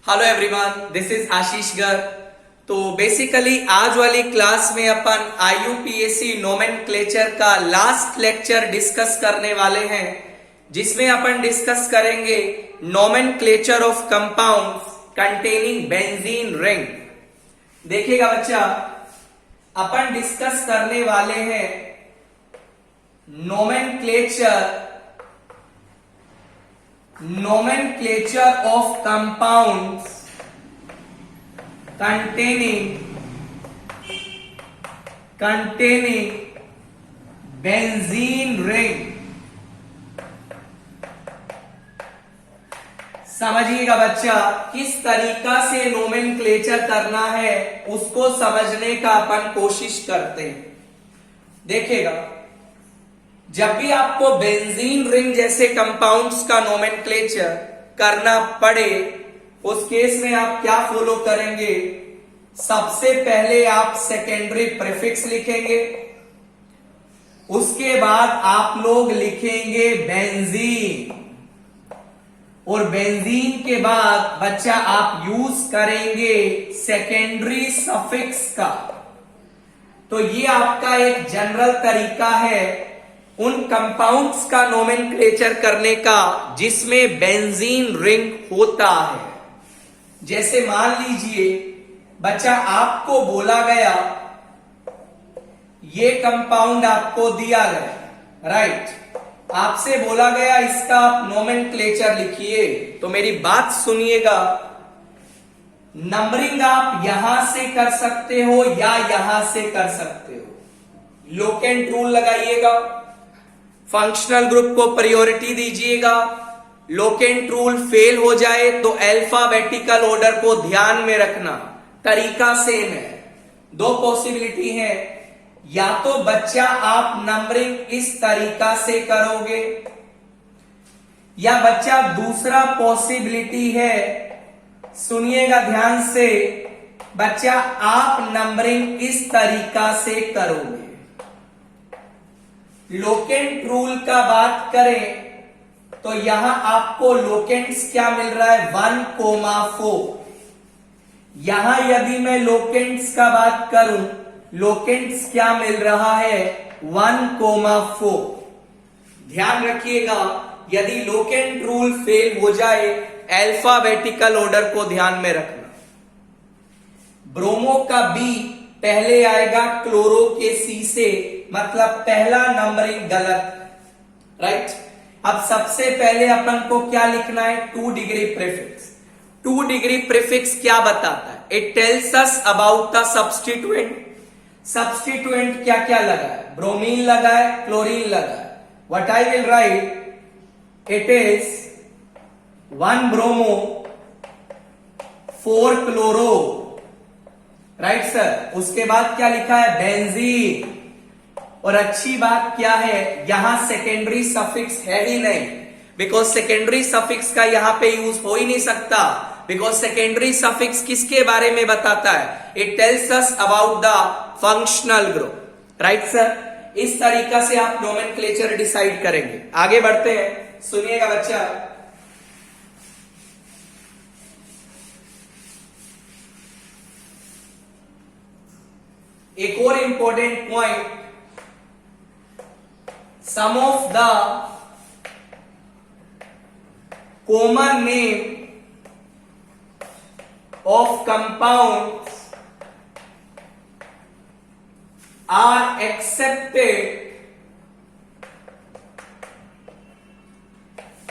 Hello everyone, this is आशीष गर्ग। तो basically आज वाली क्लास में अपन आईयूपीएसी नोमेनक्लेचर का लास्ट लेक्चर डिस्कस करने वाले हैं, जिसमें अपन डिस्कस करेंगे nomenclature of compounds containing benzene ring. देखिएगा बच्चा, अपन डिस्कस करने वाले हैं nomenclature of compounds containing benzene ring। समझिएगा बच्चा, किस तरीका से नोमेनक्लेचर करना है उसको समझने का अपन कोशिश करते हैं। देखिएगा, जब भी आपको बेंजीन रिंग जैसे कंपाउंड्स का नोमेनक्लेचर करना पड़े, उस केस में आप क्या फॉलो करेंगे? सबसे पहले आप सेकेंडरी प्रीफिक्स लिखेंगे, उसके बाद आप लोग लिखेंगे बेंजीन, और बेंजीन के बाद बच्चा आप यूज करेंगे सेकेंडरी सफिक्स का। तो ये आपका एक जनरल तरीका है उन कंपाउंड्स का नोमेनक्लेचर करने का जिसमें बेंजीन रिंग होता है। जैसे मान लीजिए बच्चा, आपको बोला गया, ये कंपाउंड आपको दिया गया, राइट, आपसे बोला गया इसका आप नोमेनक्लेचर लिखिए। तो मेरी बात सुनिएगा, नंबरिंग आप यहां से कर सकते हो या यहां से कर सकते हो। लोकेंट रूल लगाइएगा, फंक्शनल ग्रुप को प्रायोरिटी दीजिएगा। लोकेंट रूल फेल हो जाए तो अल्फाबेटिकल ऑर्डर को ध्यान में रखना। तरीका सेम है, दो पॉसिबिलिटी है, या तो बच्चा आप नंबरिंग इस तरीका से करोगे, या बच्चा दूसरा पॉसिबिलिटी है, सुनिएगा ध्यान से, बच्चा आप नंबरिंग इस तरीका से करोगे। लोकेंट रूल का बात करें तो यहां आपको लोकेंट्स क्या मिल रहा है? 1,4। यहां यदि मैं लोकेंट्स का बात करूं, लोकेंट्स क्या मिल रहा है? 1,4। ध्यान रखिएगा, यदि लोकेंट रूल फेल हो जाए, अल्फाबेटिकल ऑर्डर को ध्यान में रखना। ब्रोमो का बी पहले आएगा क्लोरो के सी से, मतलब पहला नंबरिंग गलत, राइट। अब सबसे पहले अपन को क्या लिखना है? 2 डिग्री प्रीफिक्स। 2 डिग्री प्रीफिक्स क्या बताता है? It tells us about the substituent. Substituent क्या क्या लगा है? ब्रोमीन लगा है, क्लोरीन लगा है। What I will write, it is 1 bromo 4 chloro, right sir. उसके बाद क्या लिखा है? बेंजीन। और अच्छी बात क्या है, यहां सेकेंडरी सफिक्स है ही नहीं, बिकॉज सेकेंडरी सफिक्स का यहां पे यूज हो ही नहीं सकता, बिकॉज सेकेंडरी सफिक्स किसके बारे में बताता है? It tells us about the functional group, right sir. इस तरीका से आप नोमेनक्लेचर डिसाइड करेंगे। आगे बढ़ते हैं, सुनिएगा बच्चा। एक और important point, some of the common name of compounds are accepted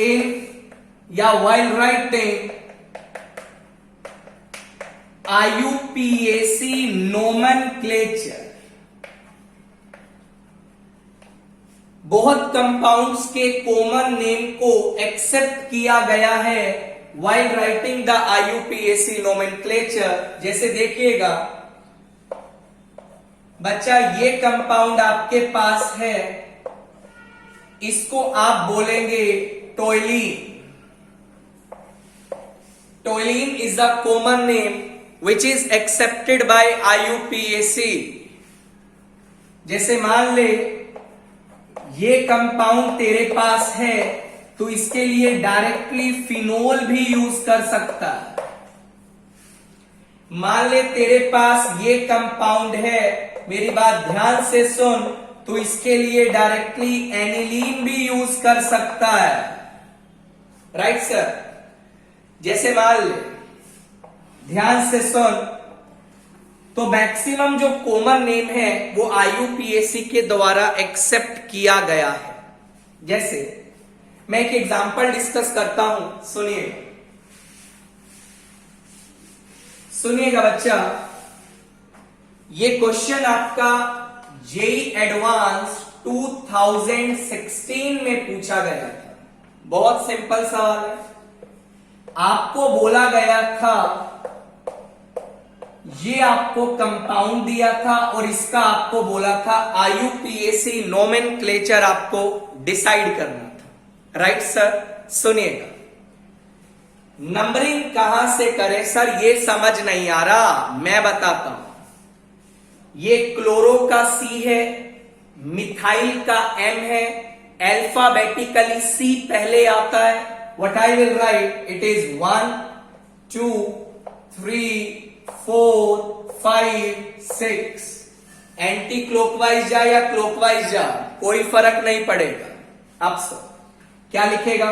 in या while writing IUPAC nomenclature। बहुत कंपाउंड्स के कॉमन नेम को एक्सेप्ट किया गया है while writing the IUPAC nomenclature. जैसे देखिएगा बच्चा, ये कंपाउंड आपके पास है, इसको आप बोलेंगे toluene. Toluene is the common name which is accepted by IUPAC. जैसे मान ले ये कंपाउंड तेरे पास है, तो इसके लिए डायरेक्टली फिनोल भी यूज कर सकता है। मान ले तेरे पास ये कंपाउंड है, मेरी बात ध्यान से सुन, तो इसके लिए डायरेक्टली एनिलीन भी यूज कर सकता है, राइट सर। जैसे मान ले, ध्यान से सुन, तो मैक्सिमम जो कॉमन नेम है वो आईयूपीएसी के द्वारा एक्सेप्ट किया गया है। जैसे मैं एक एग्जांपल डिस्कस करता हूं, सुनिएगा बच्चा। ये क्वेश्चन आपका जेई एडवांस 2016 में पूछा गया था। बहुत सिंपल सवाल है। आपको बोला गया था, ये आपको कंपाउंड दिया था और इसका आपको बोला था आईयूपीएसी नोमेनक्लेचर आपको डिसाइड करना था, राइट सर। सुनिएगा, नंबरिंग कहां से करें सर, ये समझ नहीं आ रहा, मैं बताता हूं। ये क्लोरो का सी है, मिथाइल का एम है, अल्फाबेटिकली सी पहले आता है। What I will write, it is 1 2 3 4 5 6। Anti clockwise जा या क्लॉकवाइज जा, कोई फर्क नहीं पड़ेगा। अब सर क्या लिखेगा,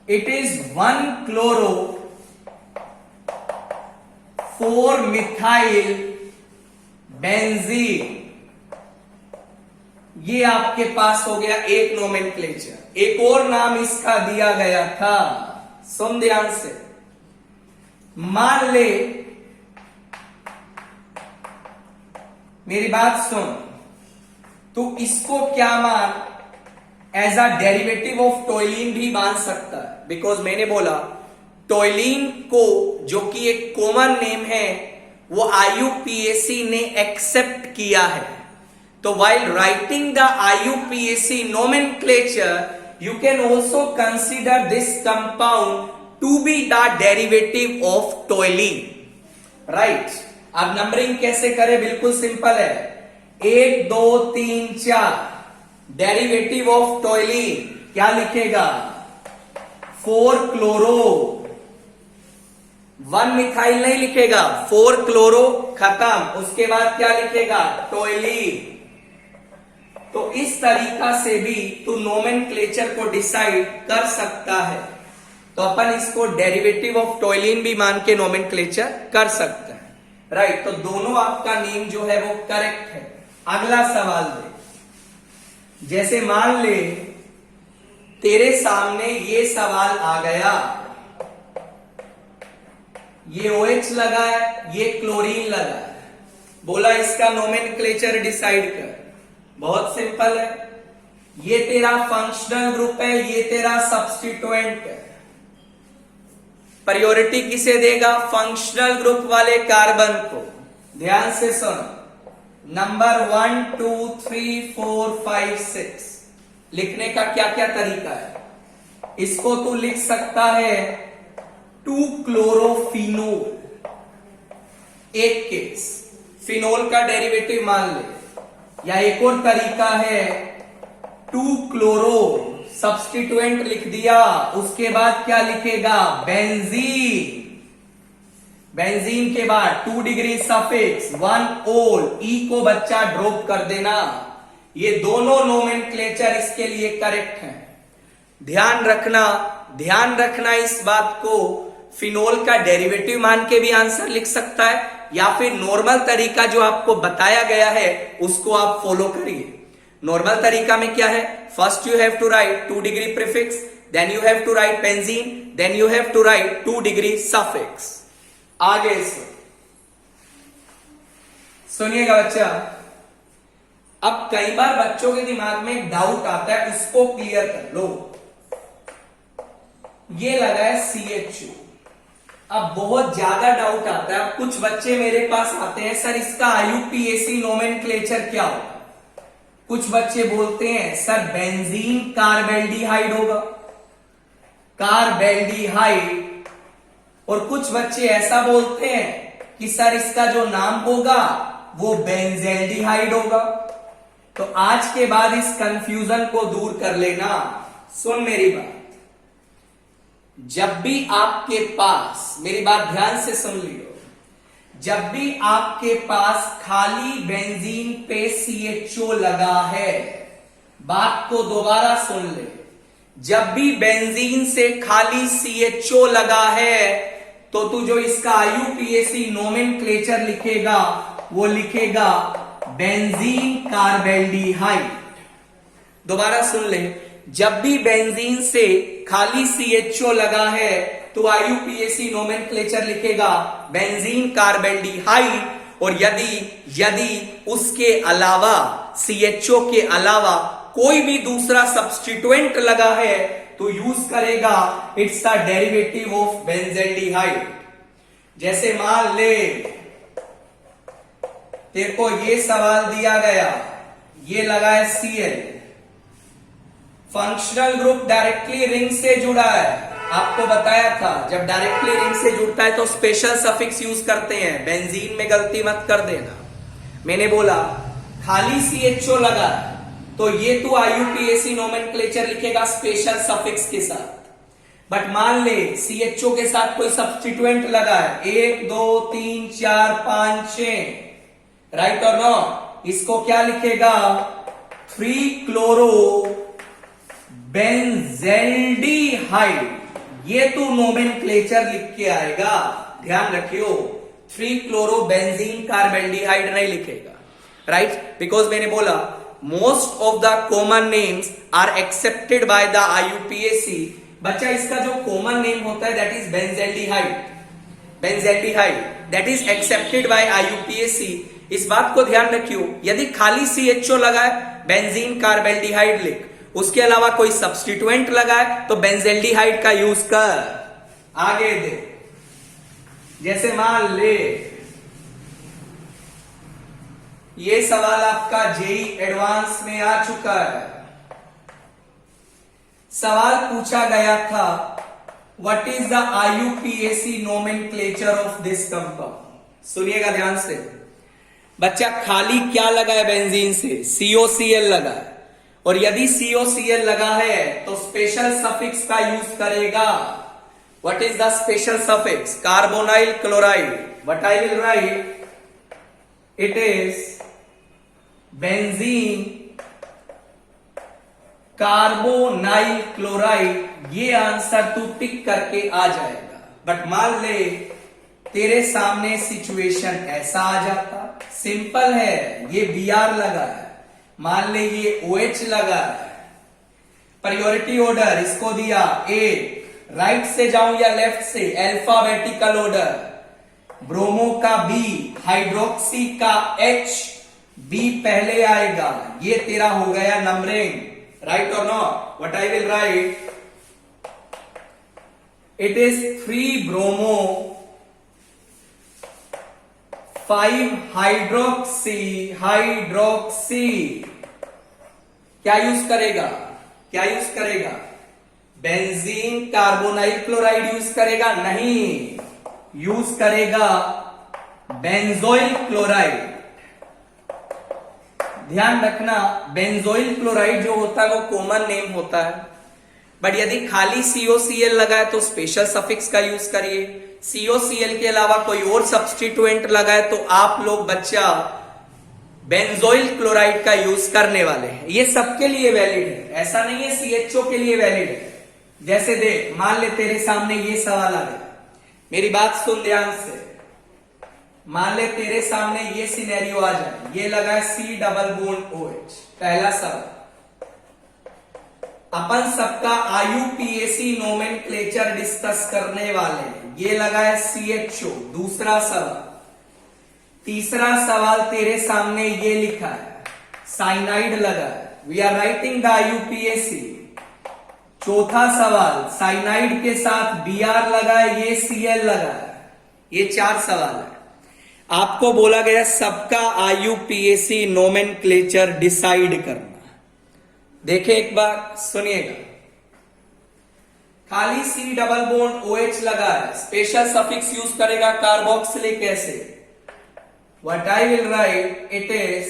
it is 1 chloro 4 methyl benzene. ये आपके पास हो गया एक नोमेनक्लेचर। एक और नाम इसका दिया गया था, सुन ध्यान से। मान ले, मेरी बात सुन, तो इसको क्या मान, एज अ डेरिवेटिव ऑफ टोइलिन भी मान सकता है। बिकॉज मैंने बोला टोइलिन को, जो कि एक कॉमन नेम है, वो आईयूपीएसी ने एक्सेप्ट किया है। तो while writing the IUPAC nomenclature, you can also consider this compound to be the derivative of toluene, right? अब नंबरिंग कैसे करें, बिल्कुल सिंपल है। 1 2 3 4 डेरिवेटिव ऑफ टोइलिन क्या लिखेगा, 4 क्लोरो, 1 मिथाइल नहीं लिखेगा, 4 क्लोरो खत्म। उसके बाद क्या लिखेगा, टोइलिन। तो इस तरीका से भी तू नोमेनक्लेचर को डिसाइड कर सकता है। तो अपन इसको डेरिवेटिव ऑफ टोइलिन भी मान के नोमेनक्लेचर कर सकते हैं, राइट। तो दोनों आपका नेम जो है वो करेक्ट है। अगला सवाल दे, जैसे मान ले तेरे सामने ये सवाल आ गया, ये OH लगा है, ये क्लोरीन लगा है, बोला इसका नोमेनक्लेचर डिसाइड कर। बहुत सिंपल है, ये तेरा फंक्शनल ग्रुप है, ये तेरा सब्स्टिट्यूएंट है। प्रायोरिटी किसे देगा, फंक्शनल ग्रुप वाले कार्बन को। ध्यान से सुन, नंबर 1 2 3 4 5 6 लिखने का क्या क्या तरीका है। इसको तू लिख सकता है 2 क्लोरोफिनोल, एक केस फिनोल का डेरिवेटिव मान ले, या एक और तरीका है 2 क्लोरो, सब्स्टिट्यूएंट लिख दिया, उसके बाद क्या लिखेगा, बेंजीन। बेंजीन के बाद 2 डिग्री सफिक्स 1 ओल, ई को बच्चा ड्रॉप कर देना। ये दोनों नोमेनक्लेचर इसके लिए करेक्ट हैं। ध्यान रखना इस बात को, फिनोल का डेरिवेटिव मान के भी आंसर लिख सकता है, या फिर नॉर्मल तरीका जो आपको बताया गया है उसको आप फॉलो करिए। नॉर्मल तरीका में क्या है, first you have to write 2 degree prefix, then you have to write benzene, then you have to write 2 degree suffix. आगे सुनिएगा बच्चा। अब कई बार बच्चों के दिमाग में एक डाउट आता है, उसको क्लियर कर लो। ये लगा है CHO। अब बहुत ज्यादा डाउट आता है। अब कुछ बच्चे मेरे पास आते हैं, सर इसका आईयूपीएसी नोमेनक्लेचर क्या होगा। कुछ बच्चे बोलते हैं सर बेंजीन कार्बेल्डिहाइड होगा, कार्बेल्डिहाइड। और कुछ बच्चे ऐसा बोलते हैं कि सर इसका जो नाम होगा वो बेंजेल्डिहाइड होगा। तो आज के बाद इस कंफ्यूजन को दूर कर लेना। सुन मेरी बात, जब भी आपके पास, मेरी बात ध्यान से सुन लियो, जब भी आपके पास खाली बेंजीन पे CHO लगा है, बात को दोबारा सुन ले, जब भी बेंजीन से खाली CHO लगा है तो तू जो इसका IUPAC नोमेनक्लेचर लिखेगा वो लिखेगा बेंजीन कार्बेल्डिहाइड। दोबारा सुन ले, जब भी बेंजीन से खाली CHO लगा है तो IUPAC नोमेनक्लेचर लिखेगा बेंजीन कार्बेल्डिहाइड, और यदि उसके अलावा CHO के अलावा कोई भी दूसरा सब्स्टिट्यूएंट लगा है तो यूज करेगा it's the derivative of benzaldehyde. जैसे मान ले तेरे को ये सवाल दिया गया, ये लगा है Cl, functional group directly ring से जुड़ा है, आपको बताया था जब डायरेक्टली रिंग से जुड़ता है तो स्पेशल सफिक्स यूज करते हैं, बेंजीन में गलती मत कर देना। मैंने बोला खाली CHO लगा तो ये तू IUPAC नोमेनक्लेचर लिखेगा स्पेशल सफिक्स के साथ, बट मान ले CHO के साथ कोई सब्स्टिट्यूएंट लगा है, 1 2 3 4 5 6, राइट और नॉट, इसको क्या लिखेगा 3 क्लोरो बेंजेल्डिहाइड, ये तू नोमेनक्लेचर लिख के आएगा, ध्यान रखियो 3 क्लोरो बेंजीन कार्बेल्डिहाइड नहीं लिखेगा, राइट, बिकॉज मैंने बोला most of the common names are accepted by the IUPAC। बच्चा इसका जो कॉमन नेम होता है that is benzaldehyde that is accepted by IUPAC। इस बात को ध्यान रखियो, यदि खाली CHO लगा है बेंजीन कार्बेल्डिहाइड लिख, उसके अलावा कोई सब्स्टिट्यूएंट लगा है तो बेंजेल्डिहाइड का यूज कर। आगे दे, जैसे मान ले ये सवाल आपका JEE एडवांस में आ चुका है, सवाल पूछा गया था what is the IUPAC nomenclature of this compound. सुनिएगा ध्यान से बच्चा, खाली क्या लगा है बेंजीन से, COCl लगा है, और यदि COCl लगा है तो स्पेशल सफिक्स का यूज करेगा। What is the special suffix, carbonyl chloride, what I will write, it is benzene carbonyl chloride. ये आंसर तू टिक करके आ जाएगा, बट मान ले तेरे सामने सिचुएशन ऐसा आ जाता, सिंपल है, ये Br लगा है, मान ले ये OH लगा है, प्रायोरिटी ऑर्डर इसको दिया A, राइट से जाऊं या लेफ्ट से, अल्फाबेटिकल ऑर्डर, ब्रोमो का B, हाइड्रोक्सी का H, B पहले आएगा, ये तेरा हो गया नंबरिंग, राइट और not, what I will write, it is 3 bromo 5 hydroxy, क्या यूज करेगा, बेंजीन कार्बोनाइल क्लोराइड यूज करेगा, नहीं, यूज करेगा बेंजोइल क्लोराइड। ध्यान रखना बेंजोइल क्लोराइड जो होता है वो कॉमन नेम होता है, बट यदि खाली COCl लगा है तो स्पेशल सफिक्स का यूज करिए, COCl के अलावा कोई और सब्स्टिट्यूएंट लगा है तो आप लोग बच्चा बेंजोइल क्लोराइड का यूज करने वाले हैं। ये सबके लिए वैलिड है, ऐसा नहीं है CHO के लिए वैलिड है। जैसे देख, मान ले तेरे सामने ये सवाल आ गया, मेरी बात सुन ध्यान से, मान ले तेरे सामने ये सिनेरियो आ जाए, ये लगा है C डबल बॉन्ड OH, पहला सवाल, अपन सबका IUPAC नोमेनक्लेचर डिस्कस करने वाले हैं, ये लगा है CHO, दूसरा सवाल, तीसरा सवाल तेरे सामने ये लिखा है साइनाइड लगा है, we are writing the IUPAC। चौथा सवाल साइनाइड के साथ Br लगा है, ये Cl लगा है, ये 4 सवाल है। आपको बोला गया सबका IUPAC नोमेनक्लेचर डिसाइड करना। देखें एक बार, सुनिएगा, खाली C डबल बॉन्ड OH लगा है, स्पेशल सफिक्स यूज करेगा carboxylic acid, what I will write, it is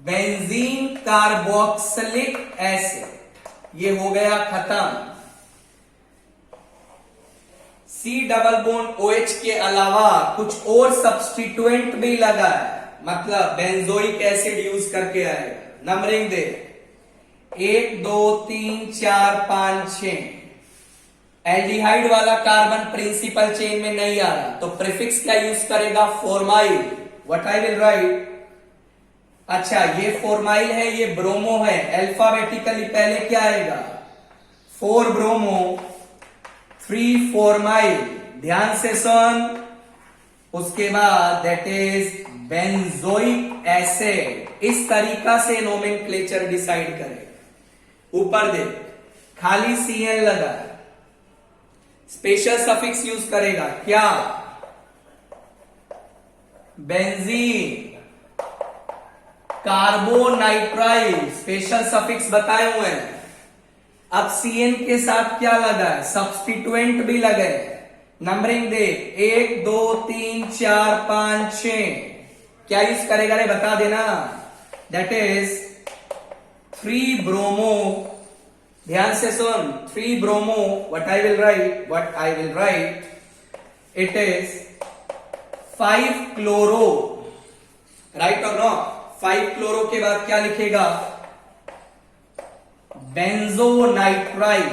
benzene carboxylic acid. ये हो गया खत्म। सी डबल बॉन्ड OH के अलावा कुछ और सब्स्टिट्यूएंट भी लगा है, मतलब बेंजोइक एसिड यूज करके आएगा। नंबरिंग दे 1 2 3 4 5 6। एल्डिहाइड वाला कार्बन प्रिंसिपल चेन में नहीं आ रहा तो प्रीफिक्स क्या यूज करेगा? Formyl. What I will right? अच्छा, ये फॉर्माइल है, ये ब्रोमो है। अल्फाबेटिकली पहले क्या आएगा? 4 ब्रोमो 3 फॉर्माइल। ध्यान से सुन। उसके बाद दैट इज बेंजोइक एसिड। इस तरीका से नोमेनक्लेचर डिसाइड करेगा। ऊपर देख, खाली Cl लगा, स्पेशल सफिक्स यूज करेगा क्या? बेंजीन, कार्बोनाइट्राइल, स्पेशल सफिक्स बताए हुए हैं। अब Cn के साथ क्या लगा है? सब्स्टिट्यूएंट भी लगे। नंबरिंग दे 1 2 3 4 5 6। क्या यूज करेगा रे? बता देना। That is 3 bromo. ध्यान से सुन, 3 bromo. What I will write? It is 5 chloro. Right और नॉट? 5 क्लोरो के बाद क्या लिखेगा? बेंजोनाइट्राइल।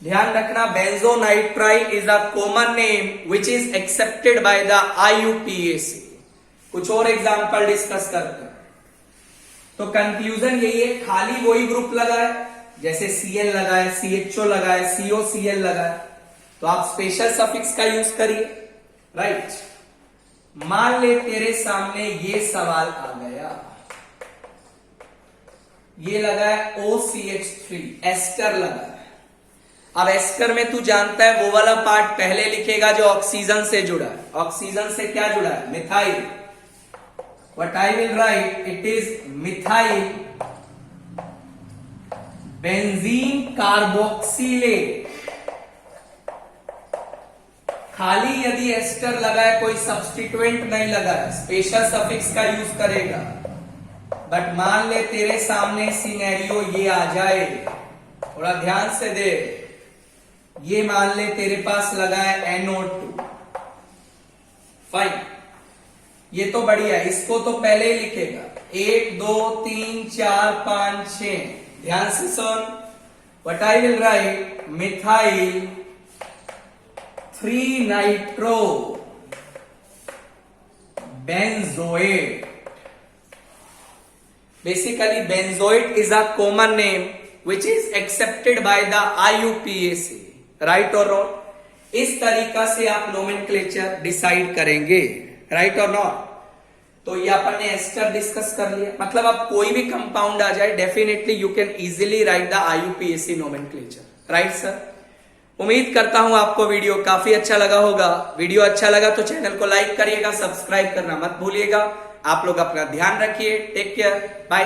ध्यान रखना, benzonitrile is a common name which is accepted by the IUPAC। कुछ और एग्जांपल डिस्कस करते हैं। तो कंक्लूजन यही है, खाली वही ग्रुप लगा है, जैसे Cl लगा है, CHO लगा है, COCl लगा है, तो आप स्पेशल सफिक्स का यूज करिए। राइट। मान ले तेरे सामने ये सवाल आ गया, ये लगा है OCH3, एस्टर लगा है। अब एस्टर में तू जानता है वो वाला पार्ट पहले लिखेगा जो ऑक्सीजन से जुड़ा है। ऑक्सीजन से क्या जुड़ा है? Methyl. What I will write, it is methyl benzene carboxylate। खाली यदि एस्टर लगा है, कोई सब्स्टिट्यूएंट नहीं लगा है, स्पेशल सफिक्स का यूज करेगा। बट मान ले तेरे सामने सिनेरियो ये आ जाए, थोड़ा ध्यान से दे। ये मान ले तेरे पास लगा है NO2। फाइन, ये तो बढ़िया है, इसको तो पहले ही लिखेगा 1 2 3 4 5 6। ध्यान से सुन, what I will write? Methyl 3 nitro benzoate. Basically benzoate is a common name which is accepted by the IUPAC। Right और रॉन्ग? इस तरीका से आप नोमेनक्लेचर डिसाइड करेंगे। राइट और नॉट? तो ये अपन ने एस्टर डिस्कस कर लिया। मतलब अब कोई भी कंपाउंड आ जाए, definitely you can easily right the IUPAC nomenclature. Right sir? उम्मीद करता हूं आपको वीडियो काफी अच्छा लगा होगा। वीडियो अच्छा लगा तो चैनल को लाइक करिएगा, सब्सक्राइब करना मत भूलिएगा। आप लोग अपना ध्यान रखिए। Take care, bye.